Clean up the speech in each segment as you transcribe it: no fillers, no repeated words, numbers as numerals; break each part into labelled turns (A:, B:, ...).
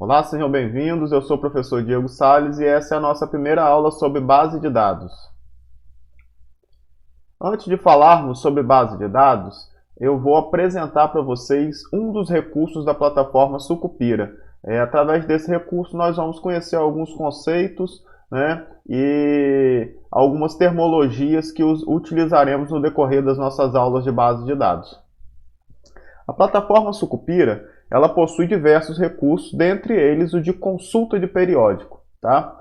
A: Olá, sejam bem-vindos. Eu sou o professor Diego Salles e essa é a nossa primeira aula sobre base de dados. Antes de falarmos sobre base de dados, eu vou apresentar para vocês um dos recursos da plataforma Sucupira. Através desse recurso, nós vamos conhecer alguns conceitos, né, e algumas terminologias que utilizaremos no decorrer das nossas aulas de base de dados. A plataforma Sucupira, ela possui diversos recursos, dentre eles o de consulta de periódico. Tá?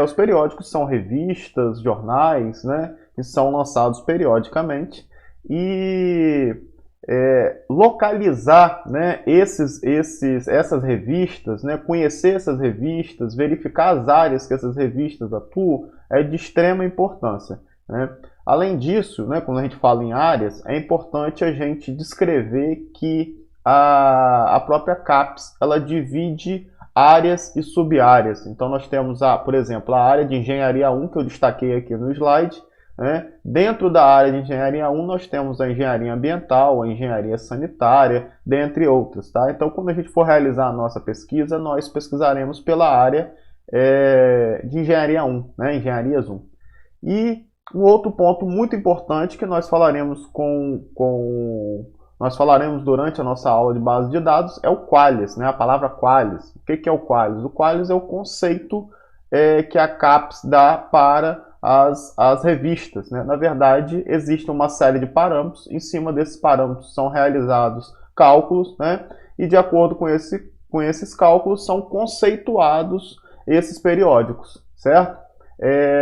A: Os periódicos são revistas, jornais, né, que são lançados periodicamente, e localizar, né, essas revistas, né, conhecer essas revistas, verificar as áreas que essas revistas atuam, é de extrema importância. Né? Além disso, né, quando a gente fala em áreas, é importante a gente descrever que a própria CAPES ela divide áreas e sub-áreas. Então nós temos, por exemplo, a área de Engenharia 1, que eu destaquei aqui no slide. Né? Dentro da área de Engenharia 1 nós temos a Engenharia Ambiental, a Engenharia Sanitária, dentre outras. Tá? Então quando a gente for realizar a nossa pesquisa, nós pesquisaremos pela área de Engenharia 1, né? Engenharias 1. E um outro ponto muito importante que nós falaremos durante a nossa aula de base de dados é o Qualis, né? A palavra Qualis. O que é o Qualis? O Qualis é o conceito que a CAPES dá para as revistas. Né? Na verdade, existe uma série de parâmetros. Em cima desses parâmetros são realizados cálculos, né? E de acordo com esses cálculos são conceituados esses periódicos, certo?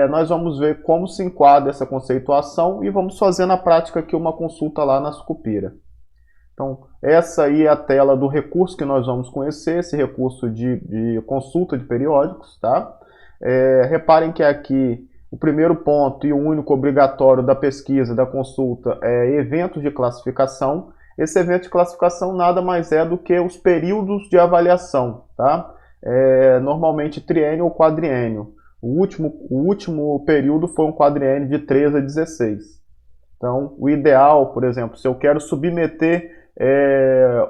A: Nós vamos ver como se enquadra essa conceituação e vamos fazer na prática aqui uma consulta lá na Sucupira. Então, essa aí é a tela do recurso que nós vamos conhecer, esse recurso de consulta de periódicos. Tá? Reparem que aqui o primeiro ponto e o único obrigatório da pesquisa, da consulta, é eventos de classificação. Esse evento de classificação nada mais é do que os períodos de avaliação. Tá? Normalmente triênio ou quadriênio. O último período foi um quadriênio de 13 a 16. Então, o ideal, por exemplo, se eu quero submeter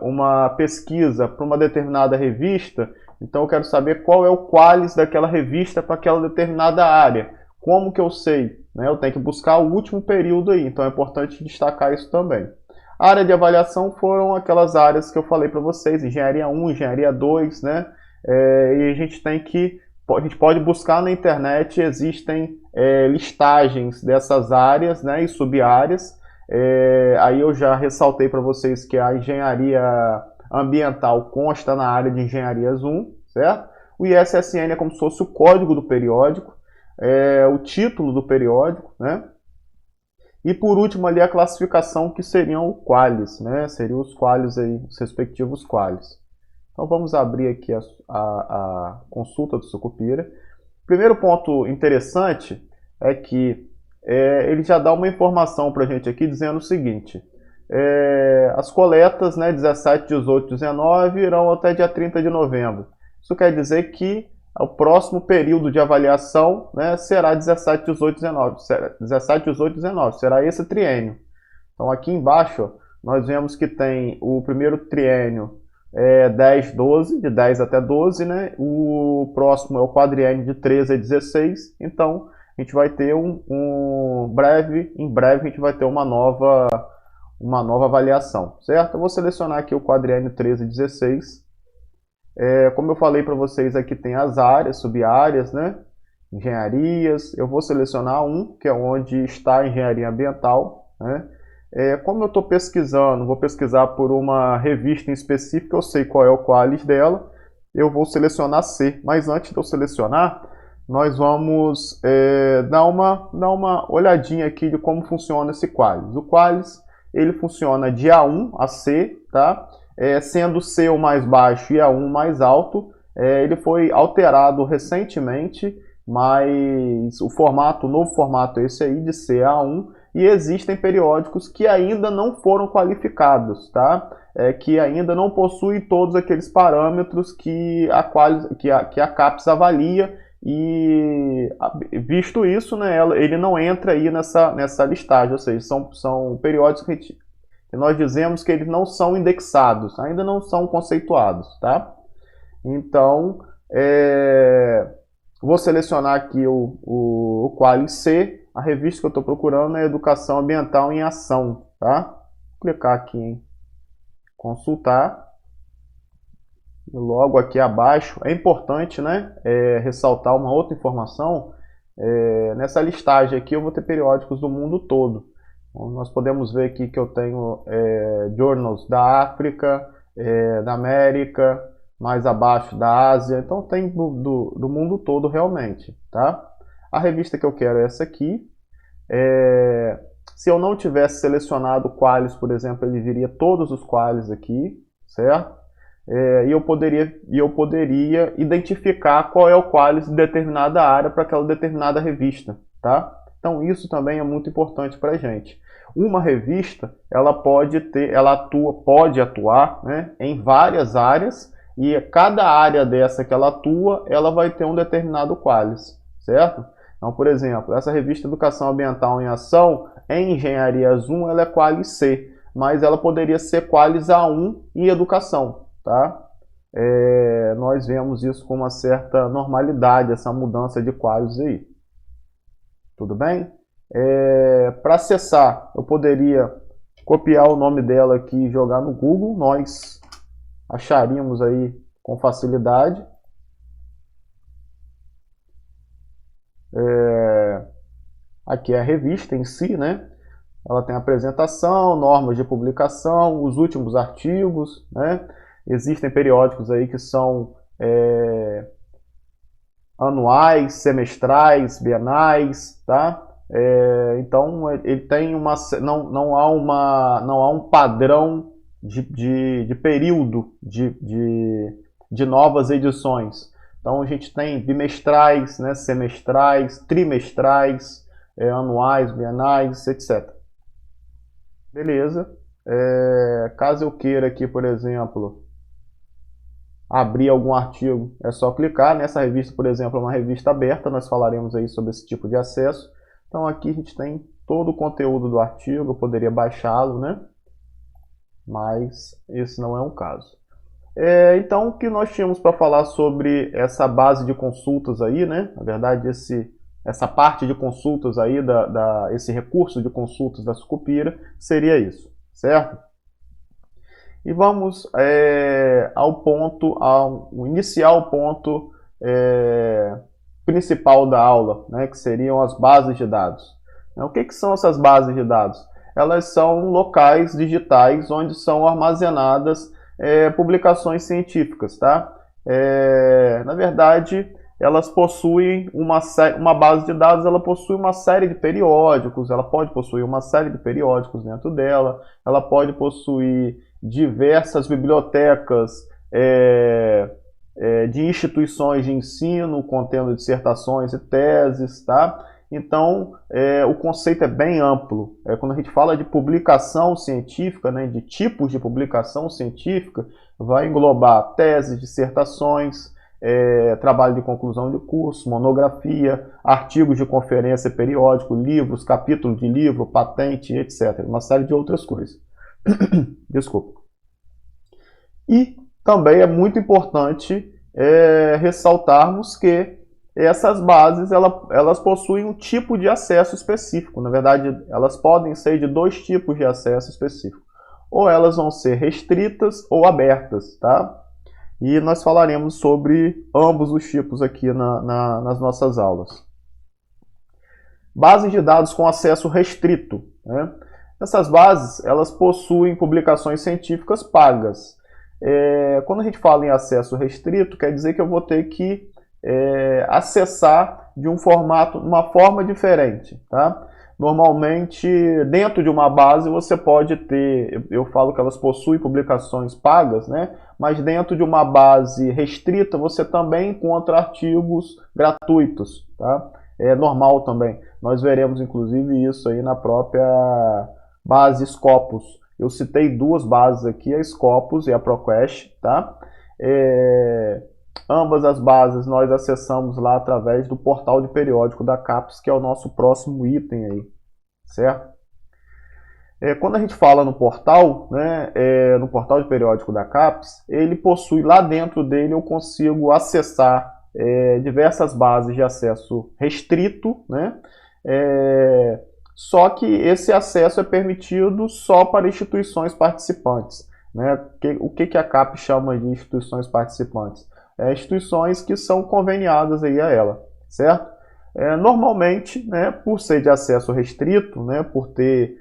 A: uma pesquisa para uma determinada revista, então eu quero saber qual é o Qualis daquela revista para aquela determinada área. Como que eu sei? Né? Eu tenho que buscar o último período aí, então é importante destacar isso também. A área de avaliação foram aquelas áreas que eu falei para vocês, Engenharia 1, Engenharia 2, né? E a gente pode buscar na internet, existem listagens dessas áreas, né, e sub-áreas. Aí eu já ressaltei para vocês que a engenharia ambiental consta na área de engenharias 1, certo? O ISSN é como se fosse o código do periódico, o título do periódico, né? E por último ali a classificação, que seriam o Qualis, né? Seriam os Qualis aí, os respectivos Qualis. Então vamos abrir aqui a consulta do Sucupira. Primeiro ponto interessante é que ele já dá uma informação para a gente aqui dizendo o seguinte: as coletas, né, 17, 18, 19 irão até dia 30 de novembro. Isso quer dizer que o próximo período de avaliação, né, será 17, 18, 19. 17, 18, 19. Será esse triênio. Então aqui embaixo ó, nós vemos que tem o primeiro triênio 10, 12, de 10 até 12, né? O próximo é o quadriênio de 13 a 16, então a gente vai ter em breve a gente vai ter uma nova avaliação, certo? Eu vou selecionar aqui o quadriênio 13 a 16. Como eu falei para vocês, aqui tem as áreas, sub-áreas, né? Engenharias, eu vou selecionar um, que é onde está a engenharia ambiental, né? Como eu estou pesquisando, vou pesquisar por uma revista em específico, eu sei qual é o Qualis dela, eu vou selecionar C. Mas antes de eu selecionar, nós vamos dar uma olhadinha aqui de como funciona esse Qualis. O Qualis, ele funciona de A1 a C, tá? Sendo C o mais baixo e A1 o mais alto. Ele foi alterado recentemente, mas o novo formato é esse aí, de C a A1. E existem periódicos que ainda não foram qualificados, tá? Que ainda não possuem todos aqueles parâmetros que a CAPES avalia, e visto isso, né, ele não entra aí nessa listagem, ou seja, são periódicos que nós dizemos que eles não são indexados, ainda não são conceituados, tá? Então, vou selecionar aqui o Qualis C. A revista que eu estou procurando é Educação Ambiental em Ação, tá? Vou clicar aqui em consultar. E logo aqui abaixo, é importante, né, ressaltar uma outra informação. Nessa listagem aqui eu vou ter periódicos do mundo todo. Então, nós podemos ver aqui que eu tenho journals da África, da América, mais abaixo da Ásia. Então tem do mundo todo realmente, tá? A revista que eu quero é essa aqui. Se eu não tivesse selecionado o Qualis, por exemplo, ele viria todos os Qualis aqui, certo? E eu poderia identificar qual é o Qualis de determinada área para aquela determinada revista, tá? Então isso também é muito importante para a gente. Uma revista, ela pode atuar, né, em várias áreas, e cada área dessa que ela atua, ela vai ter um determinado Qualis, certo? Então, por exemplo, essa revista Educação Ambiental em Ação, em Engenharias 1, ela é Qualis C, mas ela poderia ser Qualis A1 em Educação, tá? Nós vemos isso com uma certa normalidade, essa mudança de Qualis aí. Tudo bem? Para acessar, eu poderia copiar o nome dela aqui e jogar no Google. Nós acharíamos aí com facilidade. Aqui é a revista em si, né? Ela tem apresentação, normas de publicação, os últimos artigos, né? Existem periódicos aí que são anuais, semestrais, bienais, tá? Então ele tem não há um padrão de período de novas edições. Então a gente tem bimestrais, né, semestrais, trimestrais, anuais, bienais, etc. Beleza. Caso eu queira aqui, por exemplo, abrir algum artigo, é só clicar. Nessa revista, por exemplo, é uma revista aberta, nós falaremos aí sobre esse tipo de acesso. Então aqui a gente tem todo o conteúdo do artigo, eu poderia baixá-lo, né? Mas esse não é um caso. Então o que nós tínhamos para falar sobre essa base de consultas aí, né? Na verdade, essa parte de consultas aí, esse recurso de consultas da Sucupira, seria isso, certo? E vamos ao inicial ponto principal da aula, né, que seriam as bases de dados. O que são essas bases de dados? Elas são locais digitais onde são armazenadas publicações científicas, tá? Na verdade, elas possuem uma base de dados, ela possui uma série de periódicos, ela pode possuir uma série de periódicos dentro dela, ela pode possuir diversas bibliotecas de instituições de ensino, contendo dissertações e teses, tá? Então, o conceito é bem amplo. Quando a gente fala de publicação científica, né, de tipos de publicação científica, vai englobar teses, dissertações, trabalho de conclusão de curso, monografia, artigos de conferência periódico, livros, capítulo de livro, patente, etc. Uma série de outras coisas. Desculpa. E também é muito importante ressaltarmos que essas bases elas possuem um tipo de acesso específico. Na verdade, elas podem ser de dois tipos de acesso específico. Ou elas vão ser restritas ou abertas, tá? E nós falaremos sobre ambos os tipos aqui nas nossas aulas. Bases de dados com acesso restrito, né? Essas bases, elas possuem publicações científicas pagas. Quando a gente fala em acesso restrito, quer dizer que eu vou ter que acessar de uma forma diferente, tá? Normalmente, dentro de uma base, você pode ter, eu falo que elas possuem publicações pagas, né? Mas dentro de uma base restrita, você também encontra artigos gratuitos, tá? É normal também. Nós veremos, inclusive, isso aí na própria base Scopus. Eu citei duas bases aqui, a Scopus e a ProQuest, tá? Ambas as bases nós acessamos lá através do portal de periódico da CAPES, que é o nosso próximo item aí, certo? Quando a gente fala no portal, né, no portal de periódico da CAPES, ele possui lá dentro dele, eu consigo acessar diversas bases de acesso restrito, né, só que esse acesso é permitido só para instituições participantes. Né? O que a CAPES chama de instituições participantes? Instituições que são conveniadas aí a ela, certo? Normalmente, né, por ser de acesso restrito, né, por ter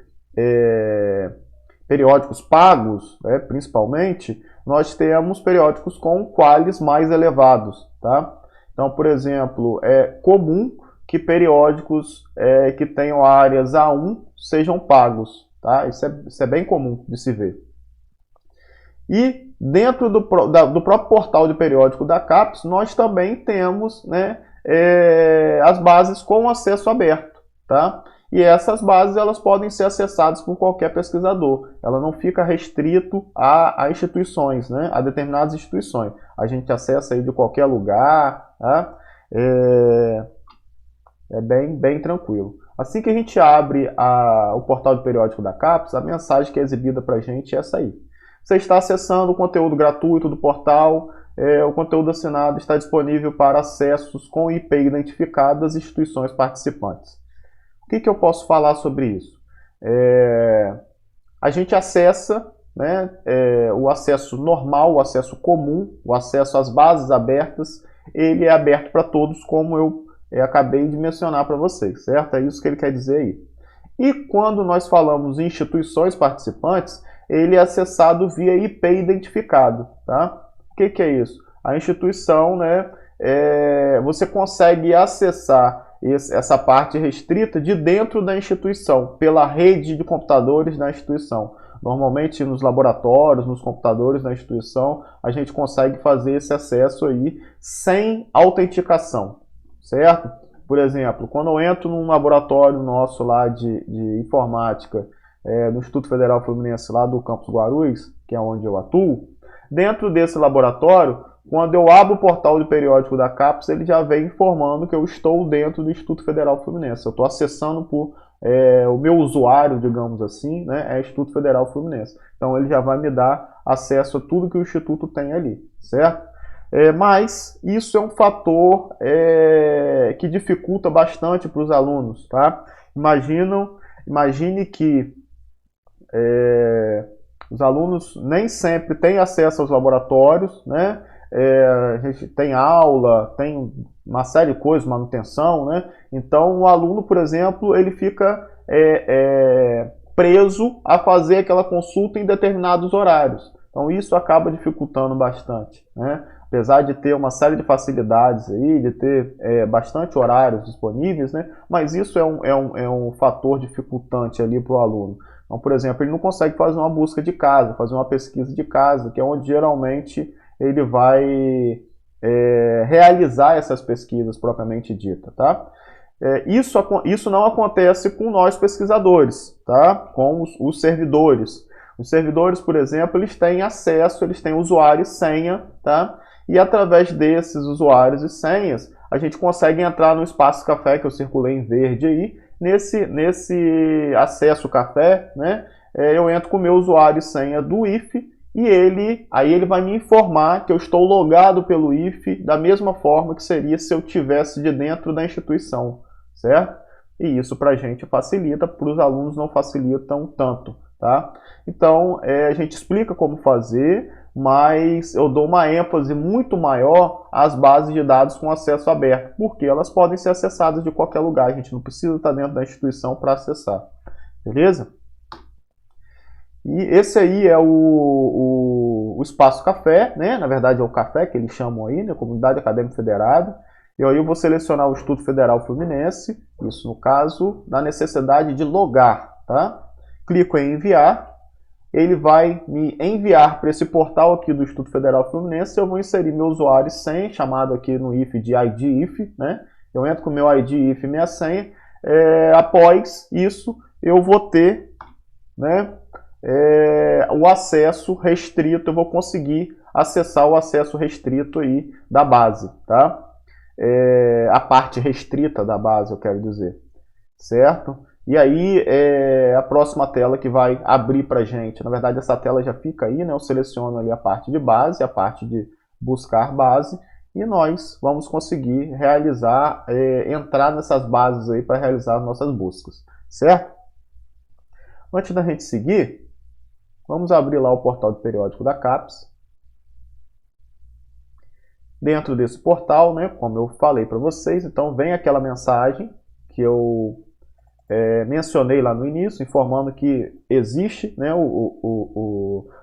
A: periódicos pagos, né, principalmente, nós temos periódicos com qualis mais elevados. Tá? Então, por exemplo, é comum que periódicos que tenham áreas A1 sejam pagos. Tá? Isso é bem comum de se ver. E dentro do próprio portal de periódico da CAPES, nós também temos, né, as bases com acesso aberto. Tá? E essas bases elas podem ser acessadas por qualquer pesquisador. Ela não fica restrito a instituições, né, a determinadas instituições. A gente acessa aí de qualquer lugar. Tá? É bem tranquilo. Assim que a gente abre o portal de periódico da CAPES, a mensagem que é exibida para a gente é essa aí. Você está acessando o conteúdo gratuito do portal, o conteúdo assinado está disponível para acessos com IP identificado das instituições participantes. O que eu posso falar sobre isso? A gente acessa, né, o acesso normal, o acesso comum, o acesso às bases abertas, ele é aberto para todos, como eu acabei de mencionar para vocês, certo? É isso que ele quer dizer aí. E quando nós falamos em instituições participantes, ele é acessado via IP identificado. Tá? O que é isso? A instituição, né, você consegue acessar essa parte restrita de dentro da instituição, pela rede de computadores da instituição. Normalmente nos laboratórios, nos computadores da instituição, a gente consegue fazer esse acesso aí sem autenticação, certo? Por exemplo, quando eu entro num laboratório nosso lá de informática, no Instituto Federal Fluminense, lá do Campus Guarulhos, que é onde eu atuo, dentro desse laboratório, quando eu abro o portal de periódico da CAPES, ele já vem informando que eu estou dentro do Instituto Federal Fluminense. Eu estou acessando por o meu usuário, digamos assim, né, é Instituto Federal Fluminense. Então ele já vai me dar acesso a tudo que o Instituto tem ali, certo? Mas isso é um fator que dificulta bastante para os alunos. Tá? Imagine que os alunos nem sempre têm acesso aos laboratórios, né? A gente tem aula, tem uma série de coisas, manutenção, né? Então o aluno, por exemplo, ele fica preso a fazer aquela consulta em determinados horários. Então isso acaba dificultando bastante, né? Apesar de ter uma série de facilidades aí, de ter bastante horários disponíveis, né? Mas isso é um fator dificultante ali para o aluno. Então, por exemplo, ele não consegue fazer uma busca de casa, fazer uma pesquisa de casa, que é onde geralmente ele vai realizar essas pesquisas propriamente dita, tá? Isso não acontece com nós pesquisadores, tá? Com os servidores. Os servidores, por exemplo, eles têm acesso, eles têm usuário e senha, tá? E através desses usuários e senhas, a gente consegue entrar no espaço café que eu circulei em verde aí. Nesse acesso café, né, eu entro com o meu usuário e senha do IFE e aí ele vai me informar que eu estou logado pelo IFE da mesma forma que seria se eu tivesse de dentro da instituição, certo? E isso para a gente facilita, para os alunos não facilitam tanto, tá? Então, a gente explica como fazer, mas eu dou uma ênfase muito maior às bases de dados com acesso aberto, porque elas podem ser acessadas de qualquer lugar, a gente não precisa estar dentro da instituição para acessar, beleza? E esse aí é o Espaço Café, né? Na verdade é o café que eles chamam aí, né? Comunidade Acadêmica Federada. E aí eu vou selecionar o Instituto Federal Fluminense, isso no caso da necessidade de logar, tá? Clico em enviar, ele vai me enviar para esse portal aqui do Instituto Federal Fluminense, eu vou inserir meu usuário e senha, chamado aqui no IFE de ID IFE, né? Eu entro com o meu ID IFE e minha senha, após isso eu vou ter, né, o acesso restrito, eu vou conseguir acessar o acesso restrito aí da base, tá? A parte restrita da base, eu quero dizer, certo? E aí a próxima tela que vai abrir para a gente, na verdade essa tela já fica aí, né? Eu seleciono ali a parte de base, a parte de buscar base, e nós vamos conseguir realizar, entrar nessas bases aí para realizar nossas buscas, certo? Antes da gente seguir, vamos abrir lá o portal de periódico da CAPES. Dentro desse portal, né, como eu falei para vocês, então vem aquela mensagem que eu mencionei lá no início, informando que existe, né,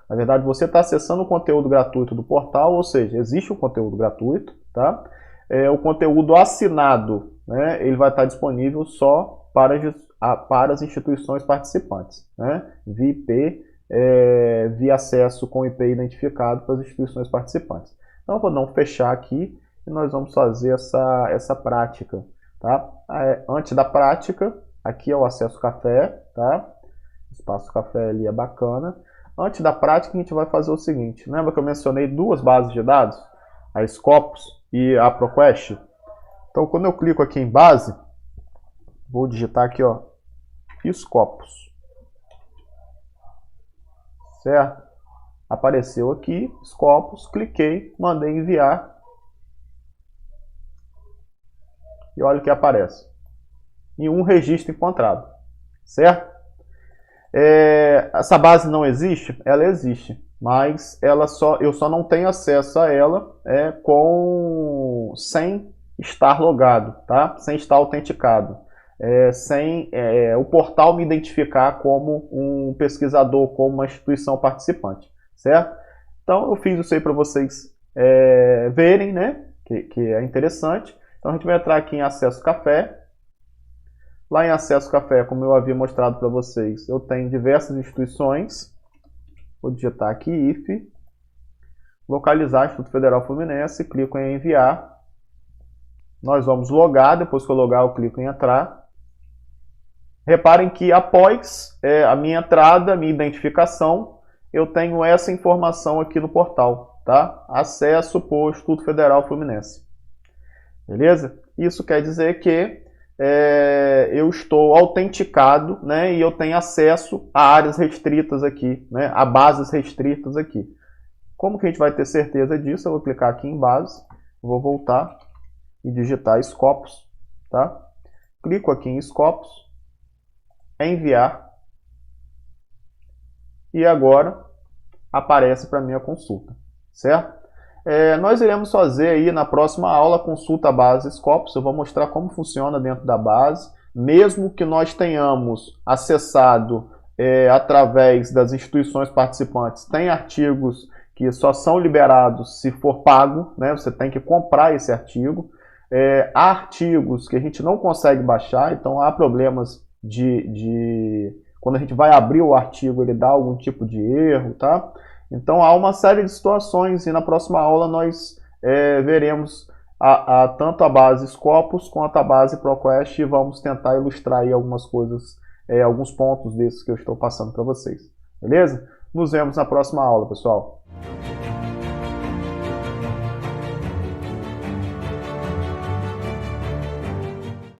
A: na verdade você está acessando o conteúdo gratuito do portal, ou seja, existe o conteúdo gratuito, tá? O conteúdo assinado, né, ele vai estar disponível só para as instituições participantes, né, via IP, via acesso com IP identificado para as instituições participantes. Então, eu vou dar um fechar aqui e nós vamos fazer essa prática, tá? Antes da prática, aqui é o acesso café, tá? O espaço café ali é bacana. Antes da prática, a gente vai fazer o seguinte. Lembra que eu mencionei duas bases de dados? A Scopus e a ProQuest? Então, quando eu clico aqui em base, vou digitar aqui, ó, Scopus. Certo? Apareceu aqui, Scopus, cliquei, mandei enviar. E olha o que aparece. E um registro encontrado, certo? Essa base não existe? Ela existe, mas eu só não tenho acesso a ela sem estar logado, tá? Sem estar autenticado, sem o portal me identificar como um pesquisador, como uma instituição participante, certo? Então eu fiz isso aí para vocês verem, né? Que é interessante. Então a gente vai entrar aqui em acesso café. Lá em acesso café, como eu havia mostrado para vocês, eu tenho diversas instituições. Vou digitar aqui IF, localizar Instituto Federal Fluminense, clico em enviar. Nós vamos logar, depois que eu logar eu clico em entrar. Reparem que após a minha entrada, a minha identificação, eu tenho essa informação aqui no portal, tá? Acesso por Instituto Federal Fluminense. Beleza? Isso quer dizer que eu estou autenticado, né, e eu tenho acesso a áreas restritas aqui, né, a bases restritas aqui. Como que a gente vai ter certeza disso? Eu vou clicar aqui em base, vou voltar e digitar Scopus, tá? Clico aqui em Scopus, enviar, e agora aparece para mim a consulta, certo? Nós iremos fazer aí na próxima aula a consulta à base Scopus. Eu vou mostrar como funciona dentro da base, mesmo que nós tenhamos acessado através das instituições participantes. Tem artigos que só são liberados se for pago, né? Você tem que comprar esse artigo. Há artigos que a gente não consegue baixar, então há problemas quando a gente vai abrir o artigo, ele dá algum tipo de erro, tá? Então há uma série de situações e na próxima aula nós veremos tanto a base Scopus quanto a base ProQuest e vamos tentar ilustrar aí algumas coisas, alguns pontos desses que eu estou passando para vocês. Beleza? Nos vemos na próxima aula, pessoal.